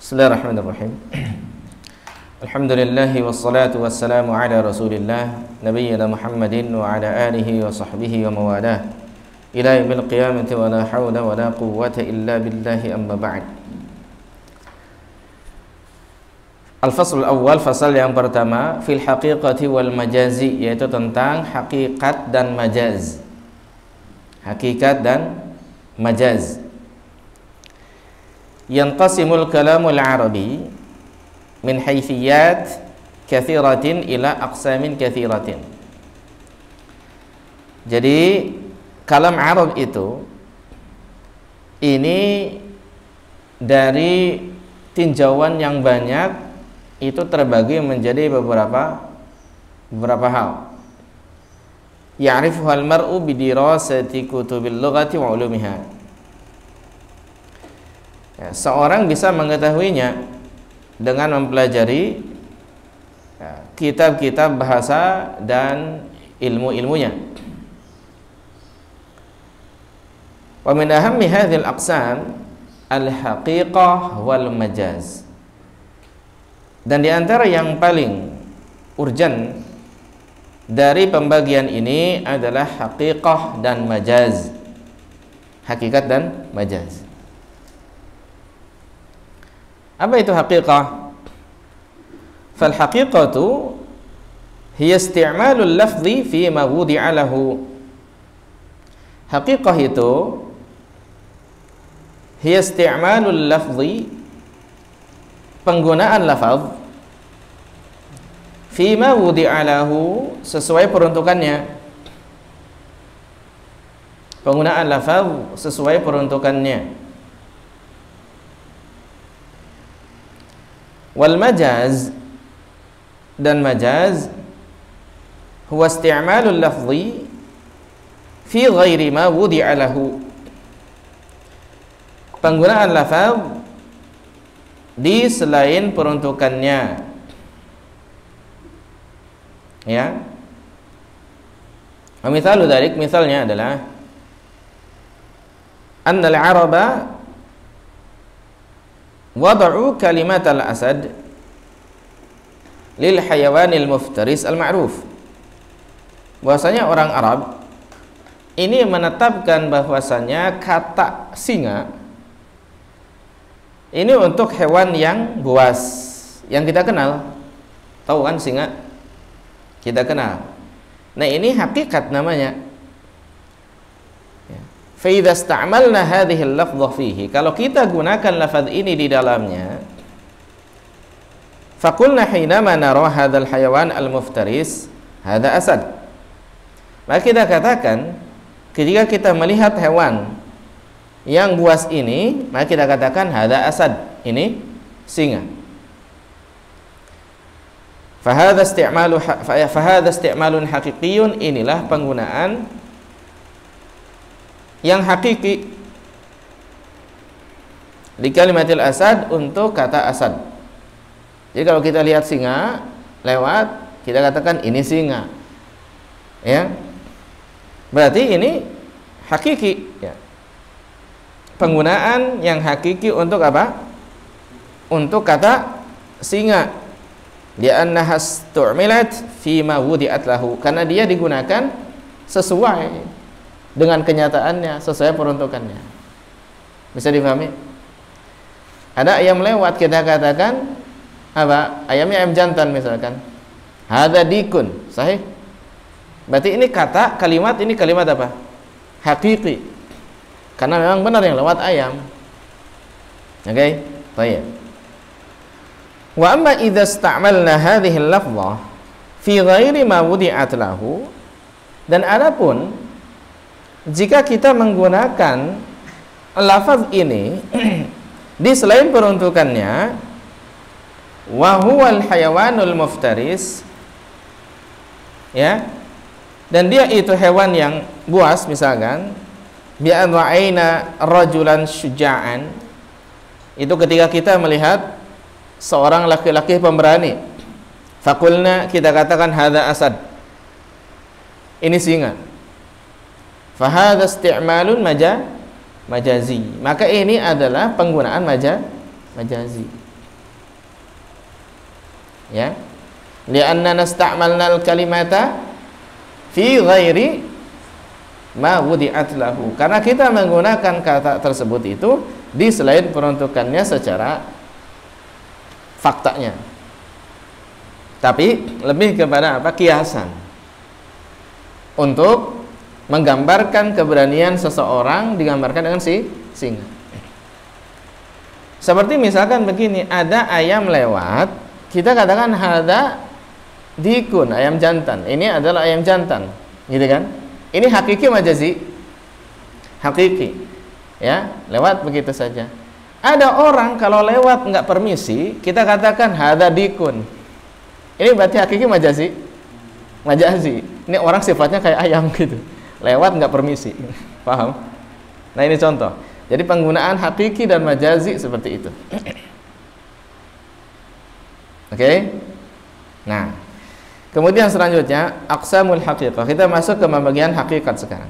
Bismillahirrahmanirrahim. Alhamdulillahi wassalatu wassalamu ala rasulillah nabiyyina Muhammadin wa ala alihi wa sahbihi wa mawalah ila yaumil qiyamati wa la hawla wa la quwwata illa billahi amma ba'd. Al-fasl al-awwal, fasal yang pertama, fil haqiqati wal majazi, yaitu tentang hakikat dan majaz. Hakikat dan majaz. Yanqasimul kalamul arabi min haythiyat kathiratin ila aqsamin kathiratin. Jadi kalam Arab itu ini dari tinjauan yang banyak itu terbagi menjadi beberapa hal. Ya'rifuhal mar'u bidirasati kutubil lughati wa ulumiha. Seorang bisa mengetahuinya dengan mempelajari kitab-kitab bahasa dan ilmu-ilmunya. Wa min ahammi hadhil aqsam al-haqiqah wal majaz. Dan di antara yang paling urgen dari pembagian ini adalah haqiqah dan majaz. Hakikat dan majaz. Apa itu haqiqah? Fal haqiqatu hiya isti'malul lafzi fi ma wudi'a lahu. Haqiqah itu hiya isti'malul lafzi, penggunaan lafaz, fi ma wudi'a lahu, sesuai peruntukannya. Penggunaan lafaz sesuai peruntukannya. Wal majaz, dan majaz huwa isti'malul lafzi fi ghairi ma wudi'a lahu, penggunaan lafaz di selain peruntukannya. Ya. Misalu dzalik, misalnya adalah annal araba wada'u kalimat al-asad lil hayawanil muftaris al-ma'ruf. Bahwasanya orang Arab ini menetapkan bahwasanya kata singa ini untuk hewan yang buas yang kita kenal. Tahu kan singa? Kita kenal. Nah, ini hakikat namanya. Fa idza ista'malna hadhihi al-lafdhah fihi, kalau kita gunakan lafaz ini di dalamnya, faqulna hinama nara hadzal hayawan al-muftaris hadza asad, maka kita katakan ketika kita melihat hewan yang buas ini, maka kita katakan hadza asad, ini singa. Fa hadza isti'malun haqiqiyyun, inilah penggunaan yang hakiki di kalimatil asad untuk kata asad. Jadi kalau kita lihat singa lewat, kita katakan ini singa, ya, berarti ini hakiki, ya. Penggunaan yang hakiki untuk apa? Untuk kata singa. Li'annaha istu'milat fi ma wudi'at lahu, karena dia digunakan sesuai dengan kenyataannya, sesuai peruntukannya. Bisa dipahami? Ada ayam lewat, kita katakan apa? Ayamnya ayam jantan misalkan. Hadza dikun, sahih? Berarti ini kata, kalimat ini kalimat apa? Hakiki. Karena memang benar yang lewat ayam. Oke? Baik. Wa amma idza ista'malna hadhihi al-lafdhah fi ghairi ma wudi'at lahu, dan adapun jika kita menggunakan lafaz ini di selain peruntukannya, wa huwal hayawanul muftaris, ya, dan dia itu hewan yang buas, misalkan bi an ra'aina rajulan syuja'an, itu ketika kita melihat seorang laki-laki pemberani, faqulna, kita katakan hadza asad, ini singa. Fahadha isti'malun majazi, maka ini adalah penggunaan majazi. Ya. Li'anna nasta'malna al-kalimata fi ghairi ma wudi'at lahu. Karena kita menggunakan kata tersebut itu di selain peruntukannya secara faktanya. Tapi lebih kepada apa? Kiasan. Untuk menggambarkan keberanian seseorang digambarkan dengan singa. Seperti misalkan begini, ada ayam lewat, kita katakan hada dikun, ayam jantan. Ini adalah ayam jantan, gitu kan? Ini hakiki majazi? Hakiki. Ya, lewat begitu saja. Ada orang kalau lewat nggak permisi, kita katakan hada dikun. Ini berarti hakiki majazi? Majazi. Ini orang sifatnya kayak ayam gitu. Lewat nggak permisi. Paham? Nah, ini contoh. Jadi penggunaan hakiki dan majazi seperti itu. Oke? Nah, kemudian selanjutnya aqsamul haqiqah. Kita masuk ke pembagian hakikat sekarang.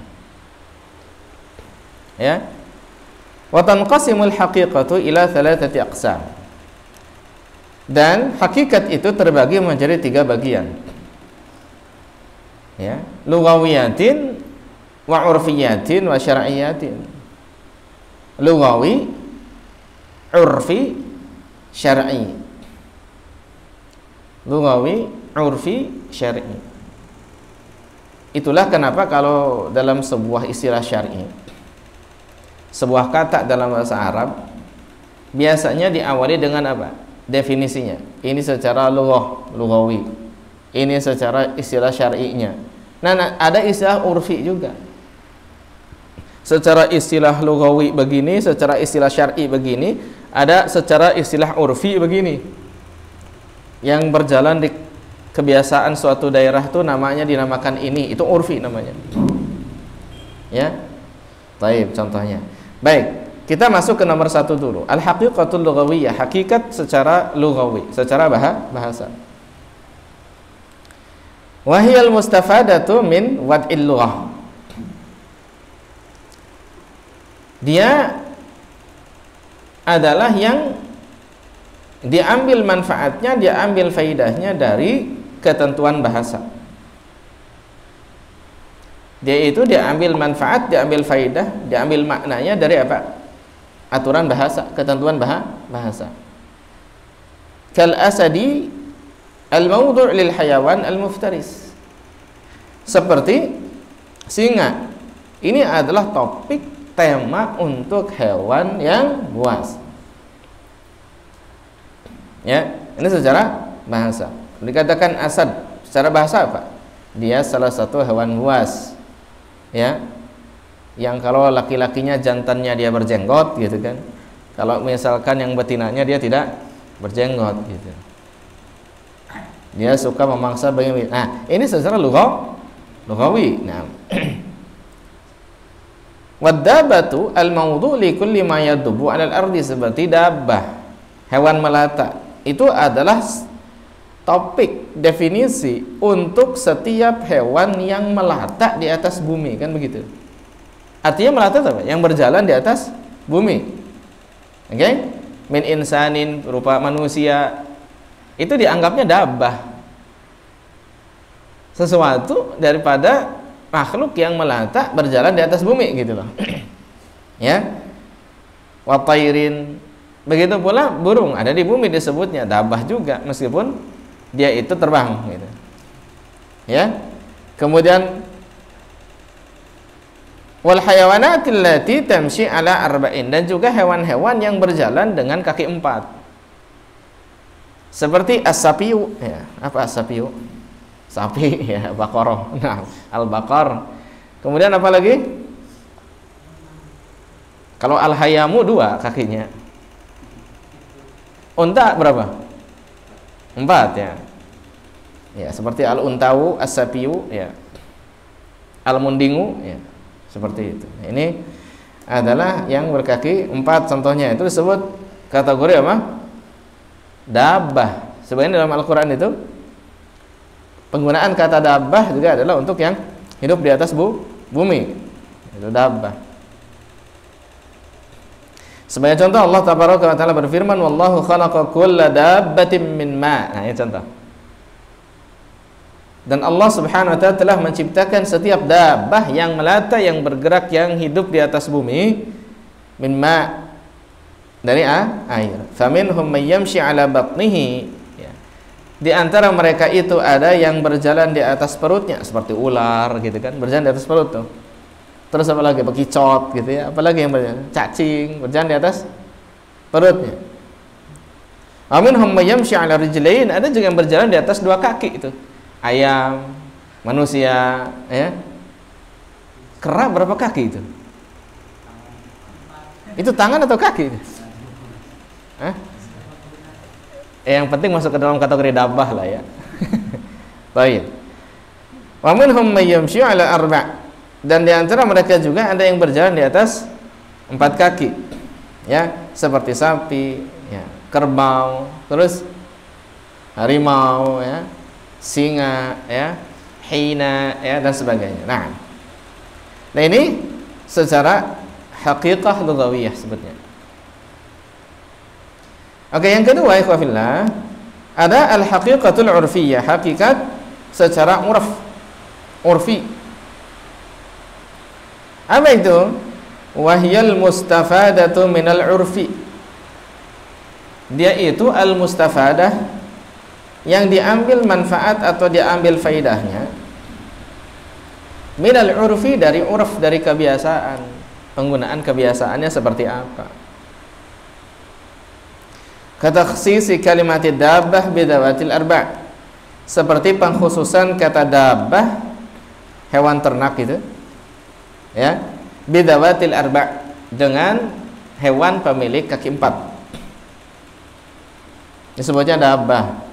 Ya. Wa tanqasimul haqiqatu ila thalathati aqsam. Dan hakikat itu terbagi menjadi 3 bagian. Ya, lughawiyatin wa urfiyatin wa syar'iyatin. Lughawi, urfi, syar'i. Lughawi, urfi, syar'i. Itulah kenapa kalau dalam sebuah istilah syar'i, sebuah kata dalam bahasa Arab biasanya diawali dengan apa? Definisinya. Ini secara lughawi. Ini secara istilah syar'inya. Nah, ada istilah urfi juga. Secara istilah lughawi begini, secara istilah syar'i begini, ada secara istilah urfi begini. Yang berjalan di kebiasaan suatu daerah itu namanya dinamakan ini, itu urfi namanya. Ya. Baik, contohnya. Baik, kita masuk ke nomor 1 dulu. Al-haqiqatul lughawiyah, hakikat secara lughawi, secara bahasa. Wahiyal mustafadatu min wad'il lughah. Dia adalah yang diambil manfaatnya, diambil faidahnya dari ketentuan bahasa. Dia itu diambil manfaat, diambil faidah, diambil maknanya dari apa? Aturan bahasa, ketentuan bahasa. Kal asadi al-mawdu' lil hayawan al-muftaris. Seperti singa. Ini adalah topik tema untuk hewan yang buas. Ya, ini secara bahasa. Dikatakan asad secara bahasa apa? Dia salah satu hewan buas. Ya. Yang kalau laki-lakinya jantannya dia berjenggot gitu kan. Kalau misalkan yang betinanya dia tidak berjenggot gitu. Dia suka memangsa bagian. Nah, ini secara lughawi. Nah. Waddabatu al-mawdu' li kulli ma yadubu 'alal ardi, seperti dabbah, hewan melata. Itu adalah topik definisi untuk setiap hewan yang melata di atas bumi, kan begitu. Artinya melata apa? Yang berjalan di atas bumi. Oke? Okay? Min insanin, berupa manusia. Itu dianggapnya dabbah. Sesuatu daripada makhluk yang melata berjalan di atas bumi gitu loh. Ya. Wa tairin. Begitu pula burung ada di bumi disebutnya dabbah juga meskipun dia itu terbang gitu. Ya. Kemudian wal hayawanatil lati tamshi ala arba'in, dan juga hewan-hewan yang berjalan dengan kaki 4. Seperti as-sapiyu, ya. Apa as-sapiyu? Sapi, ya, baqarah. Nah, al-baqar. Kemudian apa lagi? Kalau al-hayamu 2 kakinya. Unta berapa? 4, ya. Ya, seperti al-untawu, as-sapiyu, ya. Al-mundingu, ya. Seperti itu. Ini adalah yang berkaki 4 contohnya. Itu disebut kategori apa? Dabbah. Sebenarnya dalam Al-Quran itu penggunaan kata dabbah juga adalah untuk yang hidup di atas bumi. Itu dabbah. Sebagai contoh Allah Tabaraka wa Ta'ala berfirman, wallahu khalaqa kulla dabbatin min ma. Nah, ini contoh. Dan Allah Subhanahu wa Ta'ala telah menciptakan setiap dabbah yang melata, yang bergerak, yang hidup di atas bumi, min ma, dari air. Faminhum may yamshi ala batnihi. Ya. Di antara mereka itu ada yang berjalan di atas perutnya, seperti ular gitu kan, berjalan di atas perut tuh. Terus apa lagi? Bekicot gitu ya. Apalagi yang berjalan? Cacing berjalan di atas perutnya. Aminhum may yamshi 'ala rijlain, ada juga yang berjalan di atas dua kaki itu. Ayam, manusia, ya. Kera berapa kaki itu? Itu tangan atau kaki itu? Yang penting masuk ke dalam kategori dabbah lah ya. Baik. Wa minhum may yamshi 'ala arba'. Dan di antara mereka juga ada yang berjalan di atas 4 kaki, ya, seperti sapi, ya, kerbau, terus harimau, ya, singa, ya, hina, ya, dan sebagainya. Nah ini secara haqiqah lughawiyah sebutnya. Oke, yang kedua, ikhwafillah, ada al-haqiqatul urfiyah, hakikat secara urfi. Apa itu? Wahyal mustafadatu minal urfi. Dia itu al-mustafadah, yang diambil manfaat atau diambil faidahnya, minal urfi, dari urf, dari kebiasaan. Penggunaan kebiasaannya seperti apa? Katakhsisi kalimati dabbah bidawatil arba'. Seperti pengkhususan kata dabbah, hewan ternak itu, ya, bidawatil arba', dengan hewan pemilik kaki 4. Disebutnya dabbah.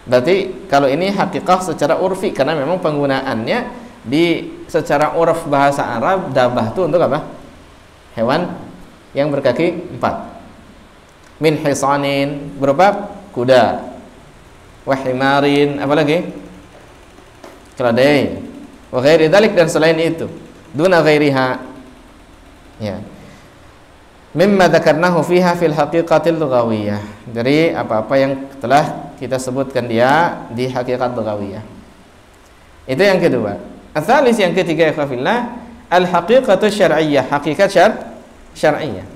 Berarti kalau ini hakikah secara urfi, karena memang penggunaannya di secara urf bahasa Arab, dabbah itu untuk apa? Hewan yang berkaki 4. Min hisanin, berupa kuda. Wahimarin, apalagi? Keledai. Wa ghairi dzalik, dan selain itu. Duna ghairiha, ya, mimma dzakarnahu fiha fil haqiqatil lughawiyah, dari apa-apa yang telah kita sebutkan dia di hakikat lughawiyah. Itu yang kedua. Ats-tsalis, yang ketiga, ikhwafillah, al-haqiqatu syar'iyyah, hakikat syar'iyyah.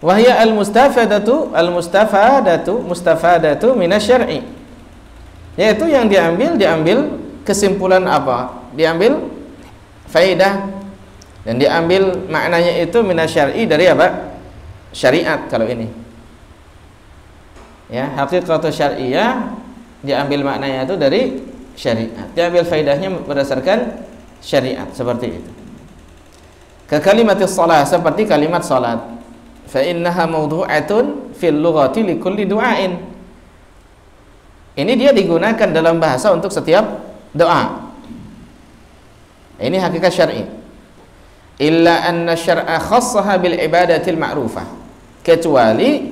Wa hiya al-mustafadatu minasyar'i, yaitu yang diambil kesimpulan apa? Diambil faidah, dan diambil maknanya itu minasyar'i, dari apa? Syariat. Kalau ini, ya, haqiqatu syar'iyyah, diambil maknanya itu dari syariat, diambil faidahnya berdasarkan syariat, seperti itu. Ke kalimatis shalah, seperti kalimat salat, fa innaha mawdu'atun fil lughati li kulli du'ain. Ini dia digunakan dalam bahasa untuk setiap doa. Ini hakikat syar'i. Illa anna syar'a khassaha bil ibadatil ma'rufah. Kecuali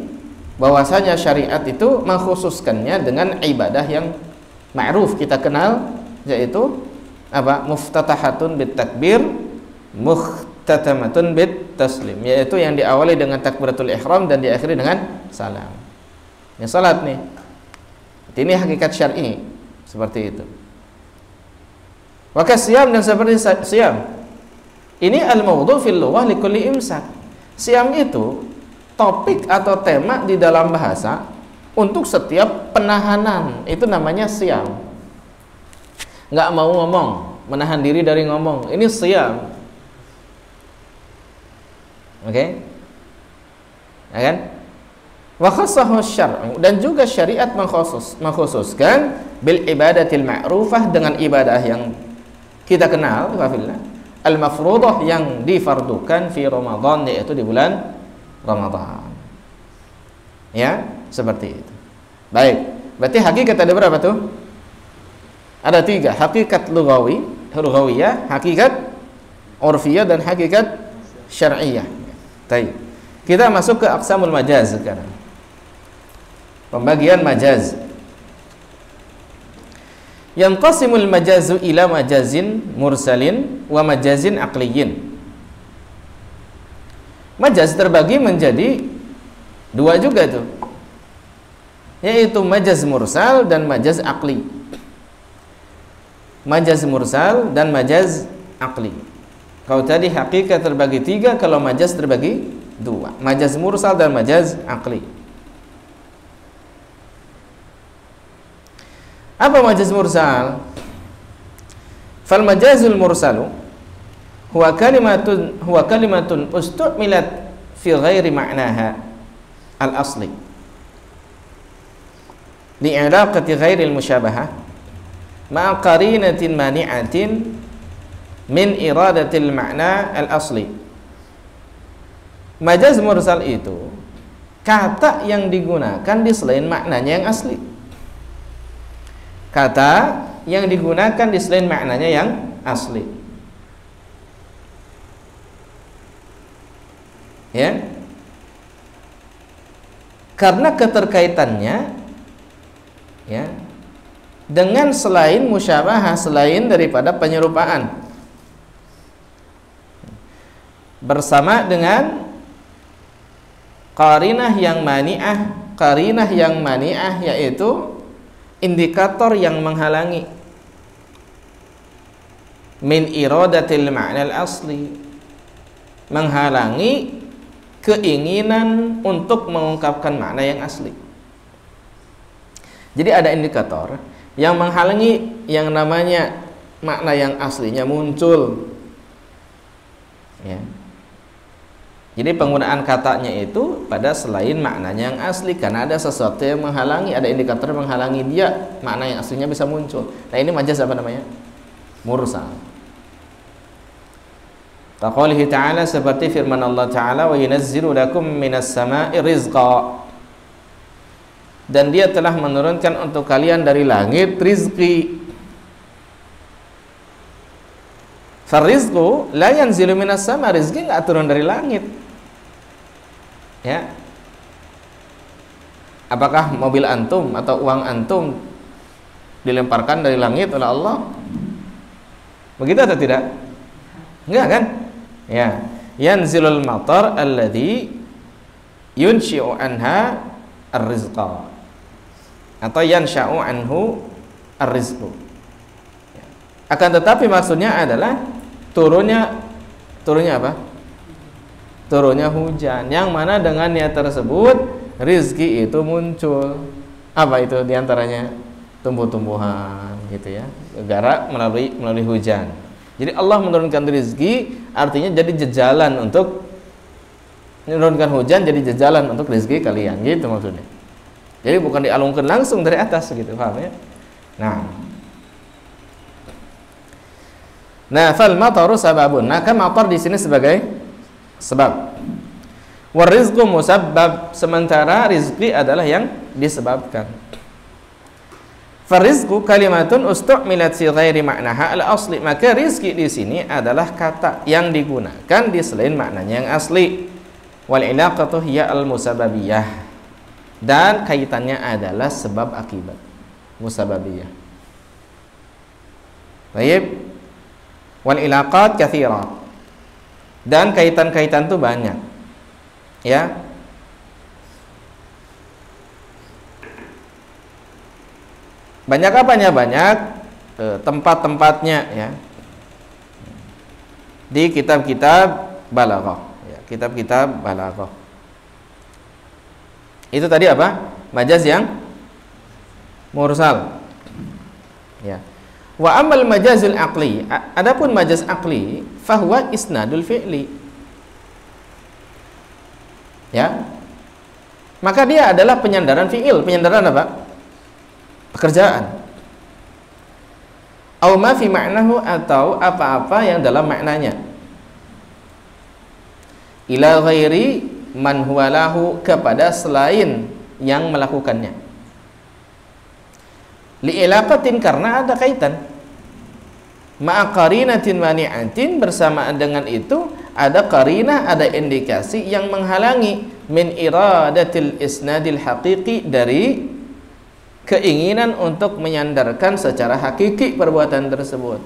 bahwasanya syariat itu mengkhususkannya dengan ibadah yang ma'ruf, kita kenal, yaitu apa? Muftatahatun bit takbir, muhtatamatun bit taslim, yaitu yang diawali dengan takbiratul ihram dan diakhiri dengan salam. Ini salat nih. Ini hakikat syar'i, seperti itu. Maka siyam, dan seperti siyam, ini al-mawdu' fil lughah li kulli imsak. Siyam itu topik atau tema di dalam bahasa untuk setiap penahanan, itu namanya siyam. Nggak mau ngomong, menahan diri dari ngomong, ini siyam. Oke? Ya kan? Wa khassahu syar'u, dan juga syariat mengkhususkan bil ibadatil ma'rufah, dengan ibadah yang kita kenal, al-mafruḍah, yang difardukan fi Ramadan, yaitu di bulan Ramadan. Ya, seperti itu. Baik, berarti hakikat ada berapa tuh? Ada 3, hakikat lughawiyah, hakikat urfiyah, dan hakikat syar'iyyah. Baik. Kita masuk ke aqsamul majaz sekarang. Pembagian majaz. Yanqasimul majazu ila majazin mursalin wa majazin aqliyin. Majaz terbagi menjadi dua juga tuh, yaitu majaz mursal dan majaz aqli. Majaz mursal dan majaz aqli. Kalau tadi hakikat terbagi tiga, kalau majaz terbagi dua, majaz mursal dan majaz aqli. Apa majaz mursal? Fal majazul mursalu huwa kalimatun ustu'milat fi ghairi ma'naha al-asli li'ilaqati ghairi al-musyabahah ma'a qarinatin mani'atin min iradatil ma'na al-asli. Majaz mursal itu kata yang digunakan di selain maknanya yang asli. Kata yang digunakan di selain maknanya yang asli. Ya. Karena keterkaitannya ya dengan selain musyabahah, selain daripada penyerupaan, bersama dengan qarinah yang mani'ah yaitu indikator yang menghalangi min iradatil ma'na al-asli, menghalangi keinginan untuk mengungkapkan makna yang asli. Jadi ada indikator yang menghalangi yang namanya makna yang aslinya muncul ya. Jadi penggunaan katanya itu pada selain maknanya yang asli, karena ada sesuatu yang menghalangi, ada indikator yang menghalangi dia makna yang aslinya bisa muncul. Nah ini majaz apa namanya? Mursal. Qaulihi ta'ala, seperti firman Allah Ta'ala, wa yunazzilu lakum minas sama'i rizqa, dan dia telah menurunkan untuk kalian dari langit rizki. Farizqu la yanzilu minas sama, rizki enggak turun dari langit. Ya. Apakah mobil antum atau uang antum dilemparkan dari langit oleh Allah? Begitu atau tidak? Enggak kan? Ya. Yanzilul matar alladhi yunshi'u anha ar-rizqa, atau yansha'u anhu ar-rizqu. Akan tetapi maksudnya adalah turunnya apa? Turunnya hujan, yang mana dengannya tersebut rizki itu muncul. Apa itu diantaranya? Tumbuh-tumbuhan gitu ya, gara melalui hujan. Jadi Allah menurunkan rizki, artinya jadi jejalan untuk menurunkan hujan, jadi jejalan untuk rizki kalian, gitu maksudnya. Jadi bukan dialungkan langsung dari atas gitu, paham ya? Nah, fal mataru sababun. Maka matar di sini sebagai sebab. War rizqu musabbab, sementara rizki adalah yang disebabkan. Farizqu kalimatun ustu'milat fi ghairi ma'naha al-asli. Maka rizki di sini adalah kata yang digunakan di selain maknanya yang asli. Wal ilaqatu hiya al-musabbabiyah. Dan kaitannya adalah sebab akibat. Musabbabiyah. Baik. Wal ilaqat katsira, dan kaitan-kaitan itu banyak ya. Banyak apanya? Banyak tempat-tempatnya ya, di kitab-kitab balaghah ya, kitab-kitab balaghah. Itu tadi apa? Majaz yang mursal ya. Wa amal majazul aqli, adapun majaz aqli, fahuwa isnadul fi'li. Ya. Maka dia adalah penyandaran fi'il. Penyandaran apa? Pekerjaan. Au ma fi ma'nahu, atau apa-apa yang dalam maknanya. Ila ghairi man huwa lahu, kepada selain yang melakukannya. Li'ilaqatin, karena ada kaitan, ma'a qarinatin mani'atin, bersamaan dengan itu ada qarinah, ada indikasi yang menghalangi min iradatil isnadil haqiqi, dari keinginan untuk menyandarkan secara hakiki perbuatan tersebut.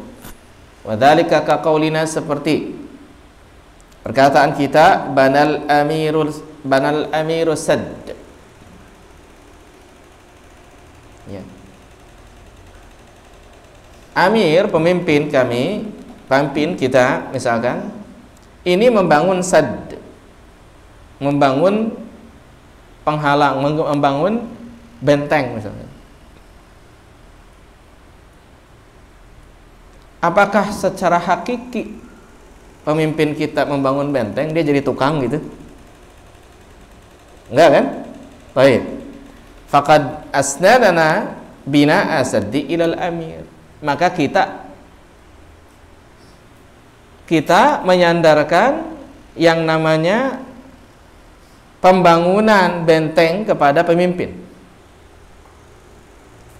Wa dzalika ka qaulina, seperti Perkataan kita banal amiru sadd. Ya. Amir, pemimpin kami, pemimpin kita misalkan, ini membangun sadd, membangun penghalang, membangun benteng misalnya. Apakah secara hakiki pemimpin kita membangun benteng, dia jadi tukang gitu? Enggak kan? Baik. Faqad asnadana bina asaddi ilal amir. Maka kita menyandarkan yang namanya pembangunan benteng kepada pemimpin.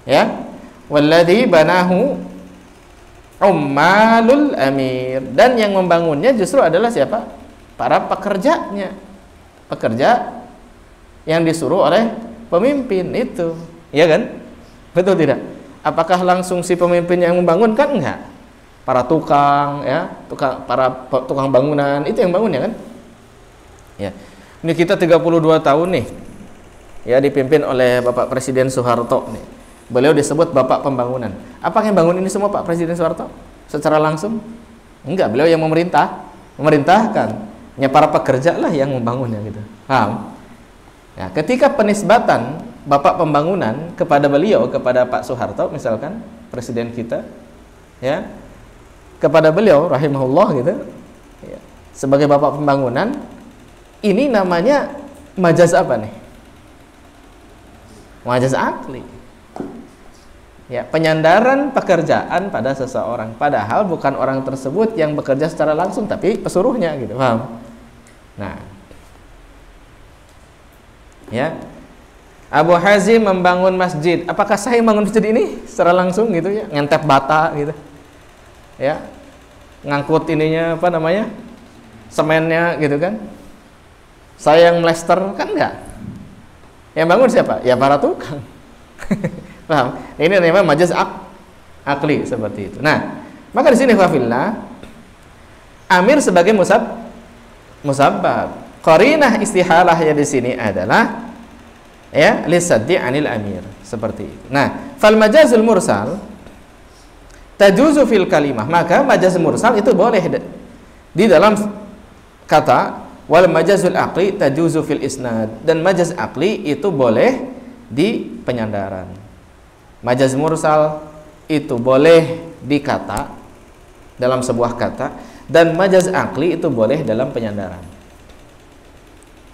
Ya. Walladzi banahu ummalul amir, dan yang membangunnya justru adalah siapa? Para pekerjanya, pekerja yang disuruh oleh pemimpin itu, ya kan? Betul tidak? Apakah langsung si pemimpin yang membangun? Kan enggak. Para tukang, ya, tukang bangunan itu yang bangun, ya kan? Ya. Ini kita 32 tahun nih, ya, dipimpin oleh Bapak Presiden Soeharto nih. Beliau disebut Bapak Pembangunan. Apa yang bangun ini semua Pak Presiden Soeharto? Secara langsung? Enggak, beliau yang memerintahkan. Ya, para pekerja lah yang membangunnya gitu. Paham? Ya, ketika penisbatan Bapak Pembangunan kepada beliau, kepada Pak Soeharto misalkan, presiden kita, ya, kepada beliau rahimahullah gitu, ya, sebagai Bapak Pembangunan, ini namanya majaz apa nih? Majaz akli. Ya, penyandaran pekerjaan pada seseorang, padahal bukan orang tersebut yang bekerja secara langsung, tapi pesuruhnya gitu, paham? Nah, ya, Abu Hazim membangun masjid. Apakah saya membangun masjid ini secara langsung gitu ya, ngentep bata gitu, ya, ngangkut ininya apa namanya, semennya gitu kan? Saya yang melester kan enggak? Yang bangun siapa? Ya para tukang. Paham? Ini namanya majaz akli seperti itu. Nah, maka di sini khafillah, amir sebagai musabbab. Qarinah istihalah ya di sini adalah, ya, lisaddi anil amir, seperti itu. Nah, fal majazul mursal tajuzu fil kalimah. Maka majaz mursal itu boleh di dalam kata, wal majazul aqli tajuzu fil isnad, dan majaz aqli itu boleh di penyandaran. Majaz mursal itu boleh di kata, dalam sebuah kata, dan majaz aqli itu boleh dalam penyandaran.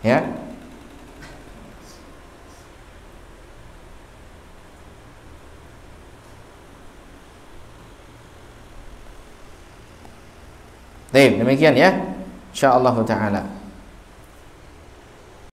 Ya. Baik, demikian ya. Insyaallah taala.